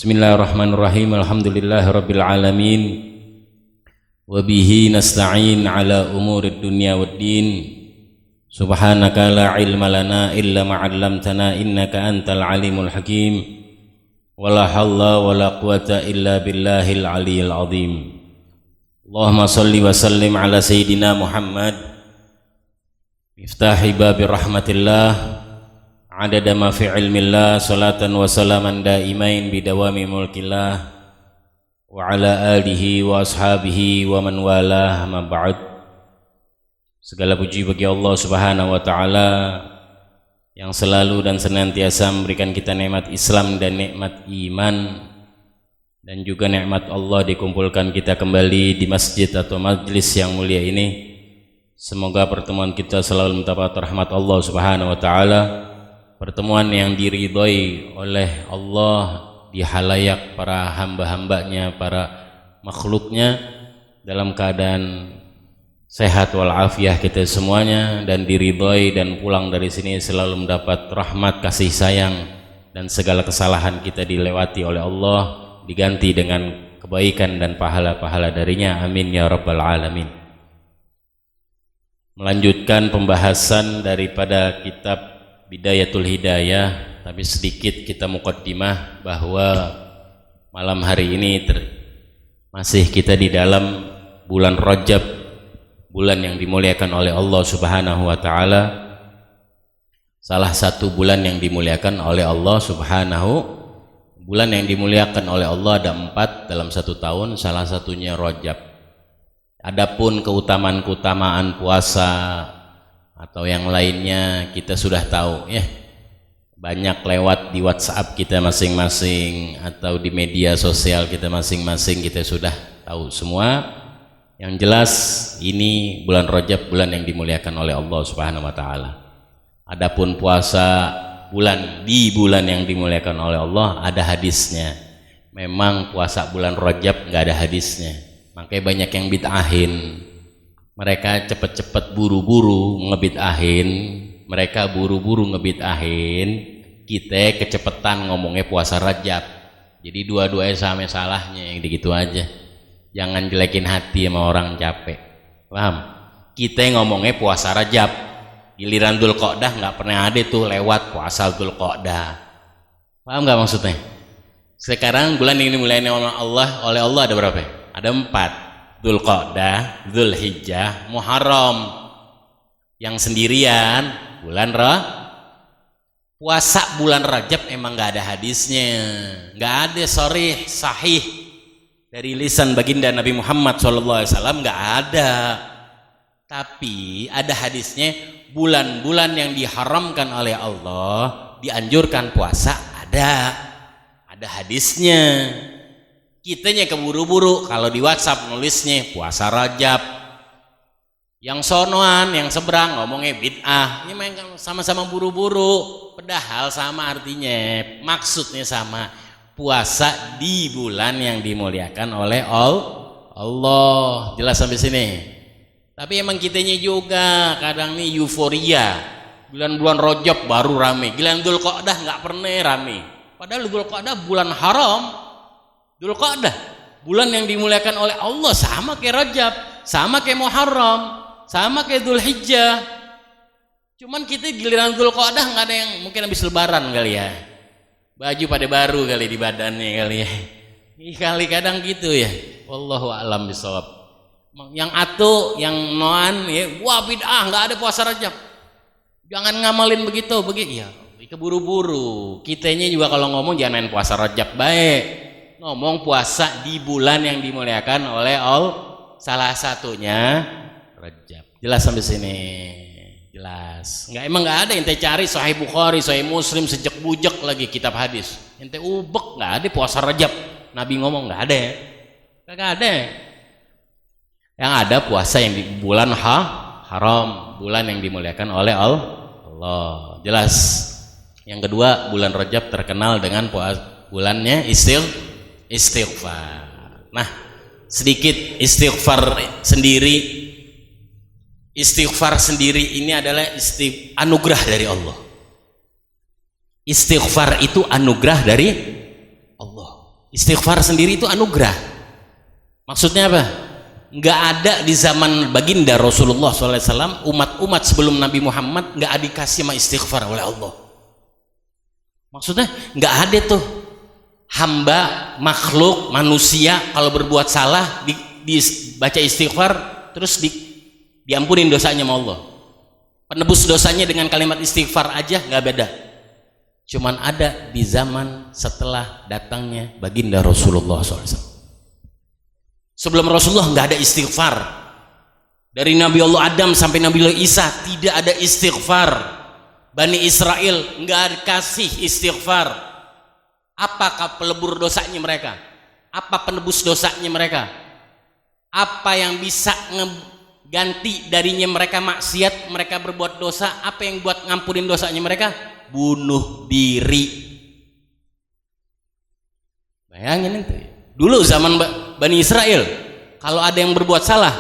Bismillahirrahmanirrahim. Alhamdulillahirabbil alamin. Wa bihi nasta'in ala umurid dunya waddin. Subhanaka la ilma lana illa ma 'allamtana innaka antal alimul hakim. Wala haula wala quwata illa billahil aliyyil azim. Allahumma shalli wa sallim ala sayyidina Muhammad miftahi babi rahmatillah adada ma fi ilmillah salatan wa salaman daimain bidawami mulkillah wa ala alihi wa ashabihi wa man walah ma ba'd. Segala puji bagi Allah Subhanahu wa taala yang selalu dan senantiasa memberikan kita nikmat Islam dan nikmat iman, dan juga nikmat Allah dikumpulkan kita kembali di masjid atau majlis yang mulia ini. Semoga pertemuan kita selalu mendapat rahmat Allah Subhanahu wa taala, pertemuan yang diridhoi oleh Allah di halayak para hamba-hambanya, para makhluknya, dalam keadaan sehat walafiat kita semuanya, dan diridhoi dan pulang dari sini selalu mendapat rahmat, kasih sayang, dan segala kesalahan kita dilewati oleh Allah, diganti dengan kebaikan dan pahala-pahala darinya. Amin ya rabbal alamin. Melanjutkan pembahasan daripada kitab Bidayatul Hidayah, tapi sedikit kita muqaddimah bahwa malam hari ini masih kita di dalam bulan Rajab, bulan yang dimuliakan oleh Allah Subhanahu wa taala. Salah satu bulan yang dimuliakan oleh Allah bulan yang dimuliakan oleh Allah ada 4 dalam satu tahun, salah satunya Rajab. Adapun keutamaan puasa atau yang lainnya kita sudah tahu ya, banyak lewat di WhatsApp kita masing-masing atau di media sosial kita masing-masing, kita sudah tahu semua. Yang jelas ini bulan Rajab, bulan yang dimuliakan oleh Allah Subhanahu wa taala. Adapun puasa di bulan yang dimuliakan oleh Allah ada hadisnya. Memang puasa bulan Rajab nggak ada hadisnya, makanya banyak yang bid'ahin. Mereka cepet-cepet buru-buru ngebid'ahin, mereka buru-buru ngebid'ahin, kita kecepetan ngomongnya puasa Rajab. Jadi dua-duanya sama salahnya, yang gitu aja. Jangan jelekin hati sama orang capek, paham? Kita ngomongnya puasa Rajab, giliran Dzulqa'dah nggak pernah ada tuh lewat puasa Dzulqa'dah, paham nggak maksudnya? Sekarang bulan ini mulai oleh Allah ada berapa? Ada 4. Dzulqa'dah, Dzulhijjah, Muharram. Yang sendirian bulan puasa bulan Rajab emang nggak ada hadisnya, nggak ada sahih dari lisan baginda Nabi Muhammad SAW, nggak ada. Tapi ada hadisnya, bulan-bulan yang diharamkan oleh Allah dianjurkan puasa, ada hadisnya. Kitanya keburu-buru, kalau di WhatsApp nulisnya puasa Rajab, yang sonoan, yang seberang ngomongnya bid'ah. Ini memang sama-sama buru-buru, padahal sama artinya, maksudnya sama. Puasa di bulan yang dimuliakan oleh Allah. Jelas sampai sini? Tapi emang kitanya juga kadang nih euforia, bulan-bulan Rajab baru rame, giliran Dzulqa'dah nggak pernah rame. Padahal Dzulqa'dah bulan haram. Dzulqa'dah bulan yang dimuliakan oleh Allah, sama kayak Rajab, sama kayak Muharram, sama kayak Dzulhijjah. Cuman kita giliran Dzulqa'dah nggak ada yang, mungkin habis lebaran kali ya, baju pada baru kali di badannya kali ya. Kali kadang gitu ya. Wallahu a'lam bishawab. Yang atu, yang noan ya, wah bid'ah, nggak ada puasa Rajab. Jangan ngamalin begitu ya. Keburu-buru. Kitanya juga kalau ngomong jangan main puasa Rajab baik. Ngomong puasa di bulan yang dimuliakan oleh Allah, salah satunya Rajab. Jelas sampai sini? Jelas. Emang nggak ada ente cari Sahih Bukhari, Sahih Muslim, sejak bujak lagi kitab hadis. Ente ubek nggak ada puasa Rajab. Nabi ngomong nggak ada. Nggak ada. Yang ada puasa yang di bulan haram, bulan yang dimuliakan oleh Allah. Jelas. Yang kedua, bulan Rajab terkenal dengan bulannya istighfar. Nah, sedikit istighfar sendiri. Istighfar sendiri ini adalah anugerah dari Allah. Istighfar itu anugerah dari Allah. Istighfar sendiri itu anugerah. Maksudnya apa? Nggak ada di zaman baginda Rasulullah SAW, umat-umat sebelum Nabi Muhammad nggak dikasih sama istighfar oleh Allah. Maksudnya nggak ada tuh hamba, makhluk, manusia kalau berbuat salah dibaca istighfar terus diampunin dosanya sama Allah. Penebus dosanya dengan kalimat istighfar aja nggak beda. Cuman ada di zaman setelah datangnya baginda Rasulullah SAW. Sebelum Rasulullah nggak ada istighfar. Dari Nabi Allah Adam sampai Nabi Allah Isa tidak ada istighfar. Bani Israel nggak kasih istighfar. Apakah pelebur dosanya mereka? Apa penebus dosanya mereka? Apa yang bisa ganti darinya mereka maksiat, mereka berbuat dosa? Apa yang buat ngampunin dosanya mereka? Bunuh diri. Bayangin itu. Dulu zaman Bani Israel, kalau ada yang berbuat salah,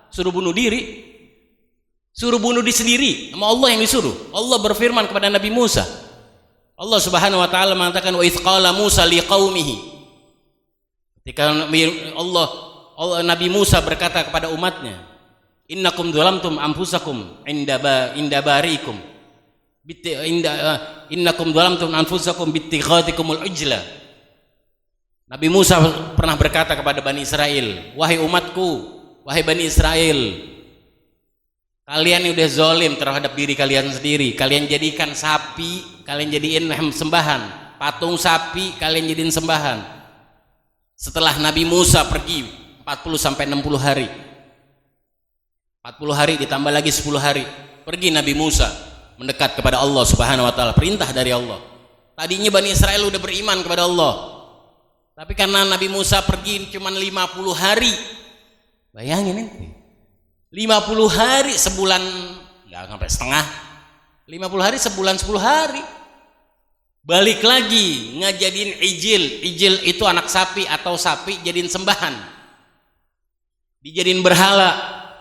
suruh bunuh diri, suruh bunuh diri sendiri, sama Allah yang disuruh. Allah berfirman kepada Nabi Musa. Allah Subhanahu wa taala mengatakan wa idz qala Musa liqaumihi. Ketika Nabi Musa berkata kepada umatnya, innakum dzalamtum anfusakum inda bariikum. Innakum dzalamtum anfusakum bittikhadikumul ujla. Nabi Musa pernah berkata kepada Bani Israel, wahai umatku, wahai Bani Israel, kalian udah zolim terhadap diri kalian sendiri. Kalian jadikan sapi, kalian jadiin sembahan, patung sapi kalian jadiin sembahan. Setelah Nabi Musa pergi 40 sampai 60 hari, 40 hari ditambah lagi 10 hari, pergi Nabi Musa mendekat kepada Allah Subhanahu wa taala, perintah dari Allah. Tadinya Bani Israel udah beriman kepada Allah, tapi karena Nabi Musa pergi cuma 50 hari. Bayangin ini 50 hari, sebulan nggak sampai setengah, 50 hari sebulan 10 hari. Balik lagi ngajadiin ijil itu anak sapi atau sapi jadiin sembahan, dijadiin berhala,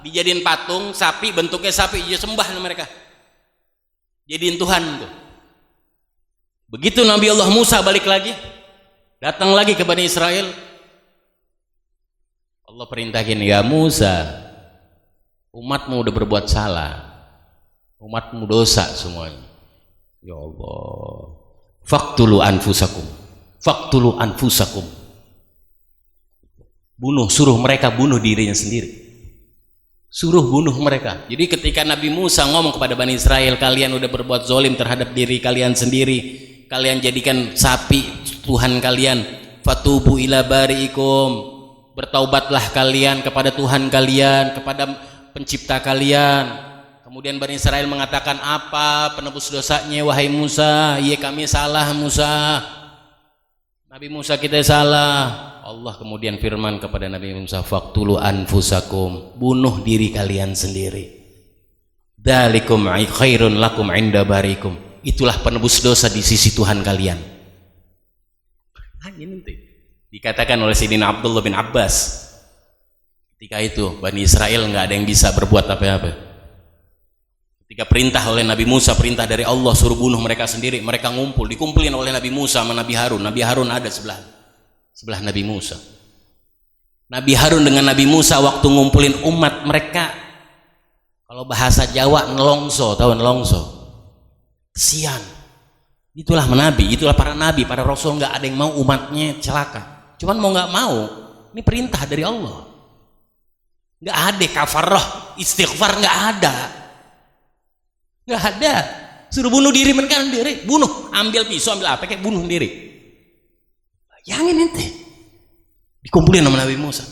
dijadiin patung sapi, bentuknya sapi, dia sembah mereka, jadiin Tuhan tuh. Begitu Nabi Allah Musa balik lagi, datang lagi ke Bani Israel, Allah perintahkan, ya Musa, umatmu udah berbuat salah, umatmu dosa semuanya. Ya Allah, faqtulu anfusakum, faqtulu anfusakum, bunuh, suruh mereka bunuh dirinya sendiri, suruh bunuh mereka. Jadi ketika Nabi Musa ngomong kepada Bani Israel, kalian udah berbuat zalim terhadap diri kalian sendiri, kalian jadikan sapi Tuhan kalian, fatubu ila bariikum, bertaubatlah kalian kepada Tuhan kalian, kepada pencipta kalian. Kemudian Bani Israel mengatakan, apa penebus dosanya wahai Musa? Iya kami salah Musa, Nabi Musa kita salah. Allah kemudian firman kepada Nabi Musa, faqtulu anfusakum, bunuh diri kalian sendiri, dzalikum khairun lakum inda bariikum, itulah penebus dosa di sisi Tuhan kalian. Ini dikatakan oleh Sayyidina Abdullah bin Abbas, ketika itu Bani Israel nggak ada yang bisa berbuat apa-apa. Ketika perintah oleh Nabi Musa, perintah dari Allah suruh bunuh mereka sendiri, mereka dikumpulin oleh Nabi Musa sama Nabi Harun. Nabi Harun ada sebelah Nabi Musa. Nabi Harun dengan Nabi Musa waktu ngumpulin umat mereka, kalau bahasa Jawa nelongso, tahu nelongso, kesian. Itulah nabi, itulah para nabi, para rasul, nggak ada yang mau umatnya celaka. Cuman mau nggak mau, ini perintah dari Allah. Nggak ada kafarah, istighfar, nggak ada. Suruh bunuh diri, mereka sendiri, bunuh, ambil pisau, ambil apa, kayak bunuh diri. Bayangin ente, dikumpulin sama Nabi Musa.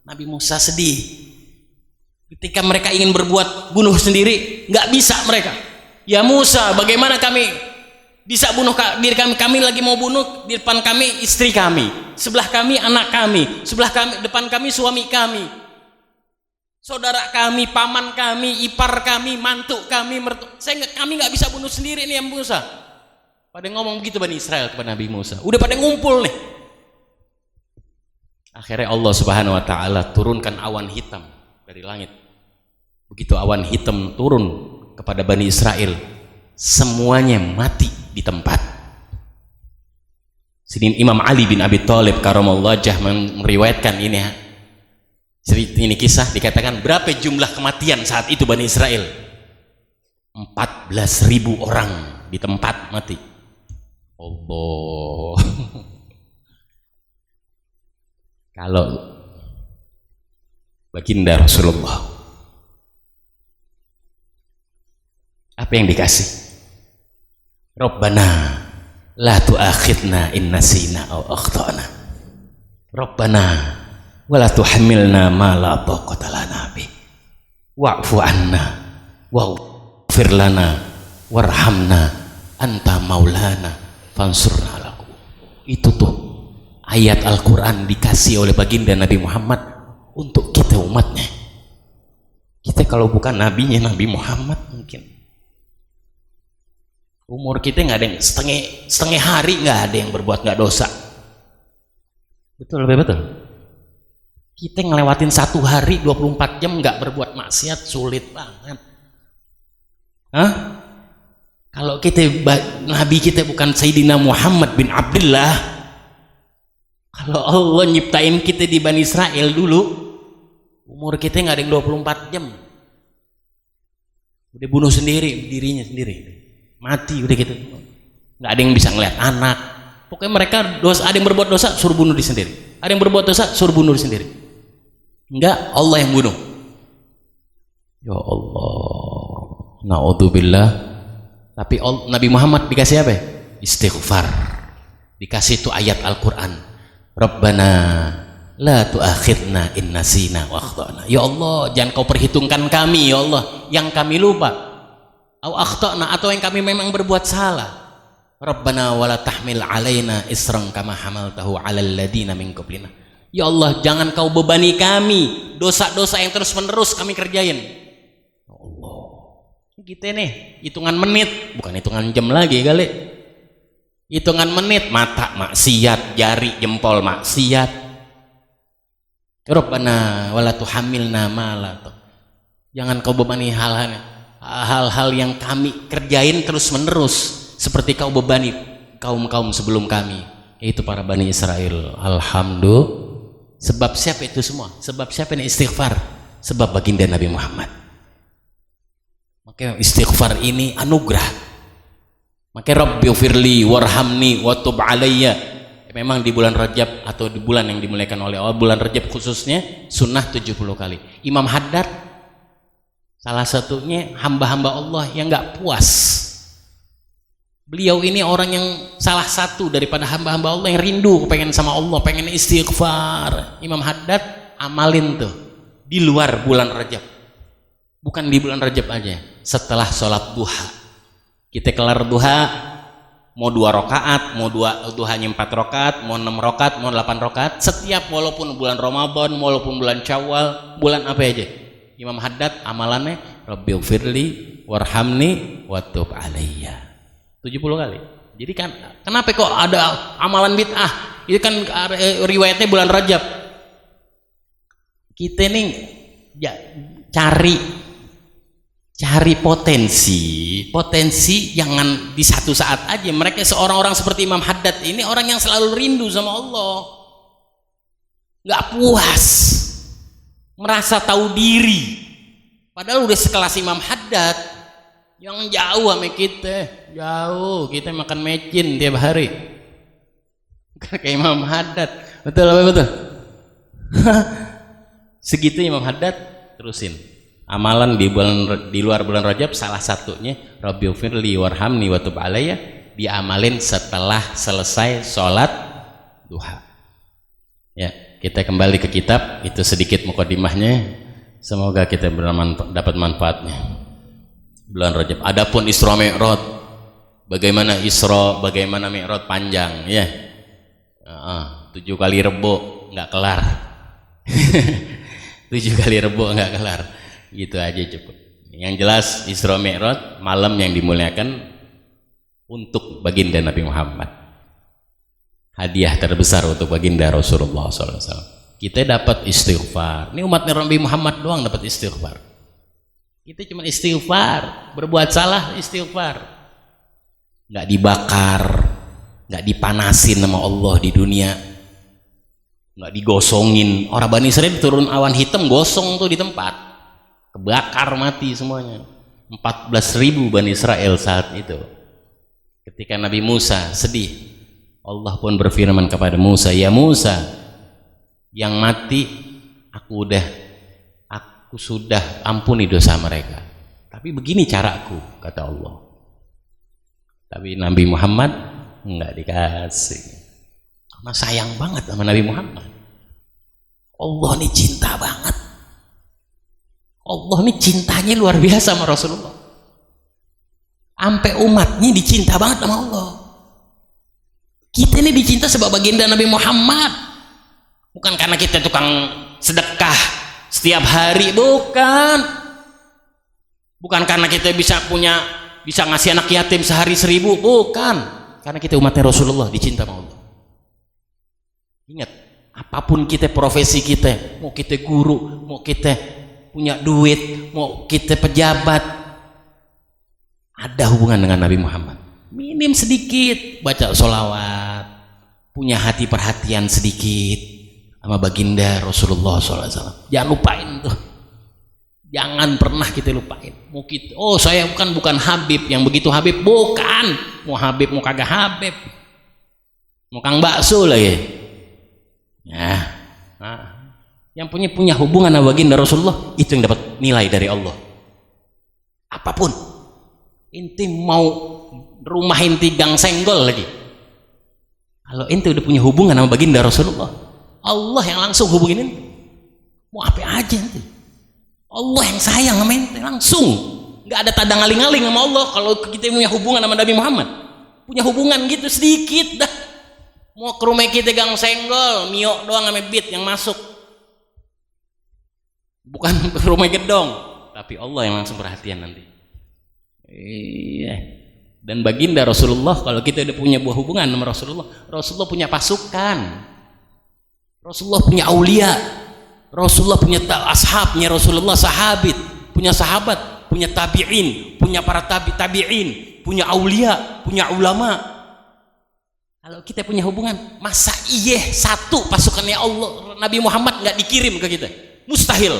Nabi Musa sedih. Ketika mereka ingin berbuat bunuh sendiri, nggak bisa mereka. Ya Musa, bagaimana kami bisa bunuh diri kami? Kami lagi mau bunuh, di depan kami istri kami, sebelah kami anak kami, sebelah kami, depan kami suami kami, saudara kami, paman kami, ipar kami, mantu kami, kami nggak bisa bunuh sendiri nih ya Musa. Pada ngomong begitu Bani Israel kepada Nabi Musa, udah pada ngumpul nih. Akhirnya Allah Subhanahu wa taala turunkan awan hitam dari langit. Begitu awan hitam turun kepada Bani Israel, semuanya mati di tempat. Sidin Imam Ali bin Abi Thalib karamallahu wajhah meriwayatkan ini kisah, dikatakan berapa jumlah kematian saat itu Bani Israel? 14.000 orang di tempat mati. Allah. Kalau baginda Rasulullah, apa yang dikasih? Rabbana la tu'akhidna in nasina aw akhtana. Rabbana wa la tuhammilna ma la taqata lana bih. Wa'fu anna waghfir lana warhamna anta maulana fansurna ala. Itu tuh ayat Al-Quran dikasih oleh baginda Nabi Muhammad untuk kita umatnya. Kita kalau bukan nabinya Nabi Muhammad, mungkin umur kita nggak ada yang setengah hari nggak ada yang berbuat nggak dosa. Betul, betul. Kita ngelewatin satu hari 24 jam nggak berbuat maksiat sulit banget. Hah? Kalau kita nabi kita bukan Sayyidina Muhammad bin Abdullah, kalau Allah nyiptain kita di Bani Israel dulu, umur kita nggak ada yang 24 jam. Udah bunuh sendiri dirinya sendiri. Mati udah gitu, nggak ada yang bisa ngeliat anak. Pokoknya mereka ada yang berbuat dosa suruh bunuh diri sendiri, ada yang berbuat dosa suruh bunuh diri sendiri. Enggak, Allah yang bunuh. Ya Allah, naudzubillah. Tapi Nabi Muhammad dikasih apa? Istighfar. Dikasih itu ayat Al-Quran. Rabbana la tu'akhidna in nasina wa akhtana. Ya Allah, jangan kau perhitungkan kami ya Allah yang kami lupa. Au akhtana, atau yang kami memang berbuat salah. Rabbana wala tahmil alaina isran kama hamaltahu alal ladina min qablina. Ya Allah, jangan kau bebani kami dosa-dosa yang terus-menerus kami kerjain. Ya Allah. Kita nih hitungan menit, bukan hitungan jam lagi kali. Hitungan menit, mata maksiat, jari jempol maksiat. Rabbana wala tuhammilna ma la. Jangan kau bebani hal-hal yang kami kerjain terus menerus seperti kau bebani kaum-kaum sebelum kami, yaitu para Bani Israel. Alhamdulillah. Sebab siapa itu semua? Sebab siapa yang istighfar? Sebab baginda Nabi Muhammad. Maka istighfar ini anugerah. Maka Rabbighfirli warhamni watub alayya. Memang di bulan Rajab atau di bulan yang dimuliakan oleh Allah, bulan Rajab khususnya sunnah 70 kali. Imam Haddad salah satunya hamba-hamba Allah yang nggak puas. Beliau ini orang yang salah satu daripada hamba-hamba Allah yang rindu pengen sama Allah, pengen istighfar. Imam Haddad amalin tuh di luar bulan Rajab, bukan di bulan Rajab aja. Setelah sholat duha, kita kelar duha, mau 2 rakaat, mau duhanya 4 rakaat, mau 6 rakaat, mau 8 rakaat, setiap walaupun bulan Ramadan, walaupun bulan Syawal, bulan apa aja, Imam Haddad amalannya Rabbighfirli warhamni watub alayya 70 kali. Jadi kan kenapa kok ada amalan bid'ah? Itu kan riwayatnya bulan Rajab. Kita nih ya, cari potensi jangan di satu saat aja. Mereka seorang-orang seperti Imam Haddad ini orang yang selalu rindu sama Allah, nggak puas, merasa tahu diri, padahal udah sekelas Imam Haddad yang jauh sama kita makan mecin tiap hari kayak Imam Haddad. Betul apa betul? Segitu Imam Haddad. Terusin amalan di luar bulan Rajab, salah satunya Rabbighfirli warhamni watub alayya, diamalin setelah selesai sholat duha. Ya, kita kembali ke kitab, itu sedikit mukadimahnya, semoga kita dapat manfaatnya. Bulan Rajab. Adapun Isra Mi'raj, bagaimana Isra, bagaimana Mi'raj panjang ya. 7 kali rebo nggak kelar. 7 kali rebo nggak kelar. Gitu aja cukup. Yang jelas Isra Mi'raj malam yang dimuliakan untuk baginda Nabi Muhammad. Hadiah terbesar untuk baginda Rasulullah SAW. Kita dapat istighfar. Ini umat Nabi Muhammad doang dapat istighfar. Kita cuma istighfar, berbuat salah istighfar, nggak dibakar, nggak dipanasin sama Allah di dunia, nggak digosongin. Orang Bani Israil turun awan hitam gosong tuh di tempat, kebakar mati semuanya. 14.000 Bani Israel saat itu. Ketika Nabi Musa sedih, Allah pun berfirman kepada Musa, ya Musa, yang mati aku sudah ampuni dosa mereka, tapi begini caraku, kata Allah. Tapi Nabi Muhammad enggak dikasih, karena sayang banget sama Nabi Muhammad. Allah ini cinta banget, Allah ini cintanya luar biasa sama Rasulullah, sampai umatnya dicinta banget sama Allah. Kita ini dicinta sebab baginda Nabi Muhammad, bukan karena kita tukang sedekah setiap hari, bukan karena kita bisa ngasih anak yatim sehari 1.000, bukan, karena kita umatnya Rasulullah dicinta sama Allah. Ingat, apapun kita profesi kita, mau kita guru, mau kita punya duit, mau kita pejabat, ada hubungan dengan Nabi Muhammad. Minim sedikit baca sholawat, punya hati perhatian sedikit sama baginda Rasulullah SAW. Jangan lupain tuh, jangan pernah kita lupain. Mau kita, oh saya bukan Habib yang begitu Habib, bukan. Mau Habib mau kagak Habib, mau kang bakso lagi ya. Yang punya hubungan sama baginda Rasulullah, itu yang dapat nilai dari Allah. Apapun inti, mau rumah inti gang senggol lagi, kalau inti udah punya hubungan sama baginda Rasulullah, Allah yang langsung hubungin ente. Mau apa aja ente, Allah yang sayang sama ente langsung. Nggak ada tadang aling-aling sama Allah. Kalau kita punya hubungan sama Nabi Muhammad, punya hubungan gitu sedikit dah. Mau ke rumah kita gang senggol, mio doang sama bit yang masuk, bukan ke rumah gedong, tapi Allah yang langsung perhatian nanti. Iya. Dan baginda Rasulullah, kalau kita udah punya buah hubungan sama Rasulullah, Rasulullah punya pasukan, Rasulullah punya aulia, Rasulullah punya ashabnya, Rasulullah sahabit, punya sahabat, punya tabi'in, punya para tabi'in, punya aulia, punya ulama. Kalau kita punya hubungan, masa iya satu pasukannya Allah Nabi Muhammad nggak dikirim ke kita? Mustahil.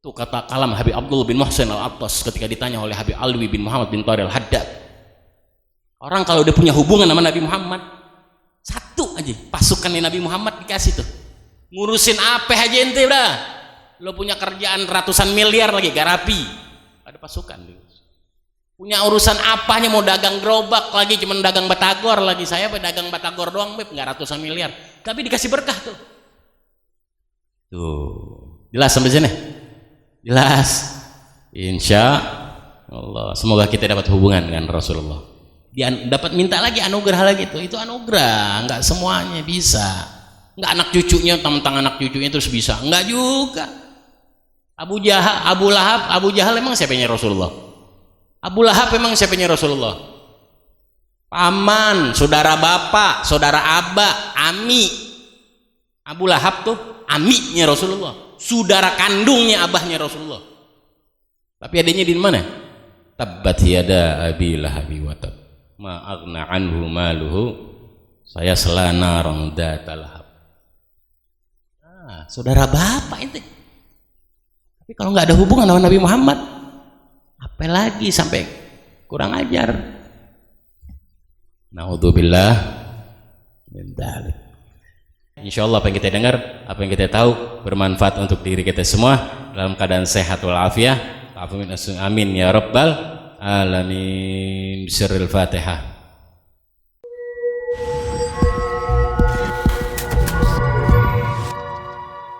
Tuh kata kalam Habib Abdul bin Muhsin Al-Attas ketika ditanya oleh Habib Alwi bin Muhammad bin Tariq Al-Haddad, orang kalau udah punya hubungan sama Nabi Muhammad, satu aja pasukannya Nabi Muhammad dikasih tuh, ngurusin apa aja ente udah. Lo punya kerjaan ratusan miliar lagi gak rapi, ada pasukan. Punya urusan apanya, mau dagang gerobak lagi, cuman dagang batagor lagi, saya pedagang batagor doang beb, nggak ratusan miliar, tapi dikasih berkah tuh. Jelas sampai sini? Jelas. Insya Allah semoga kita dapat hubungan dengan Rasulullah. Dia dapat minta lagi anugerah lagi tuh, itu anugerah, nggak semuanya bisa. Nggak anak cucunya, tentang anak cucunya terus bisa, nggak juga. Abu Jahal emang siapanya Rasulullah? Abu Lahab memang siapanya Rasulullah? Paman, saudara bapak, saudara abah, ami. Abu Lahab tuh amiknya Rasulullah, saudara kandungnya abahnya Rasulullah. Tapi adanya di mana? Tabbat yada abi lahabi wa tab, ma aghna anhu maluhu, saya selana rangda lahab. Saudara bapak itu. Tapi kalau nggak ada hubungan sama Nabi Muhammad, apalagi sampai kurang ajar. Naudzubillah min dzalik. Insyaallah apa yang kita dengar, apa yang kita tahu bermanfaat untuk diri kita semua dalam keadaan sehat walafiat. Amin ya rabbal alamin. Bismillahirrahmanirrahim.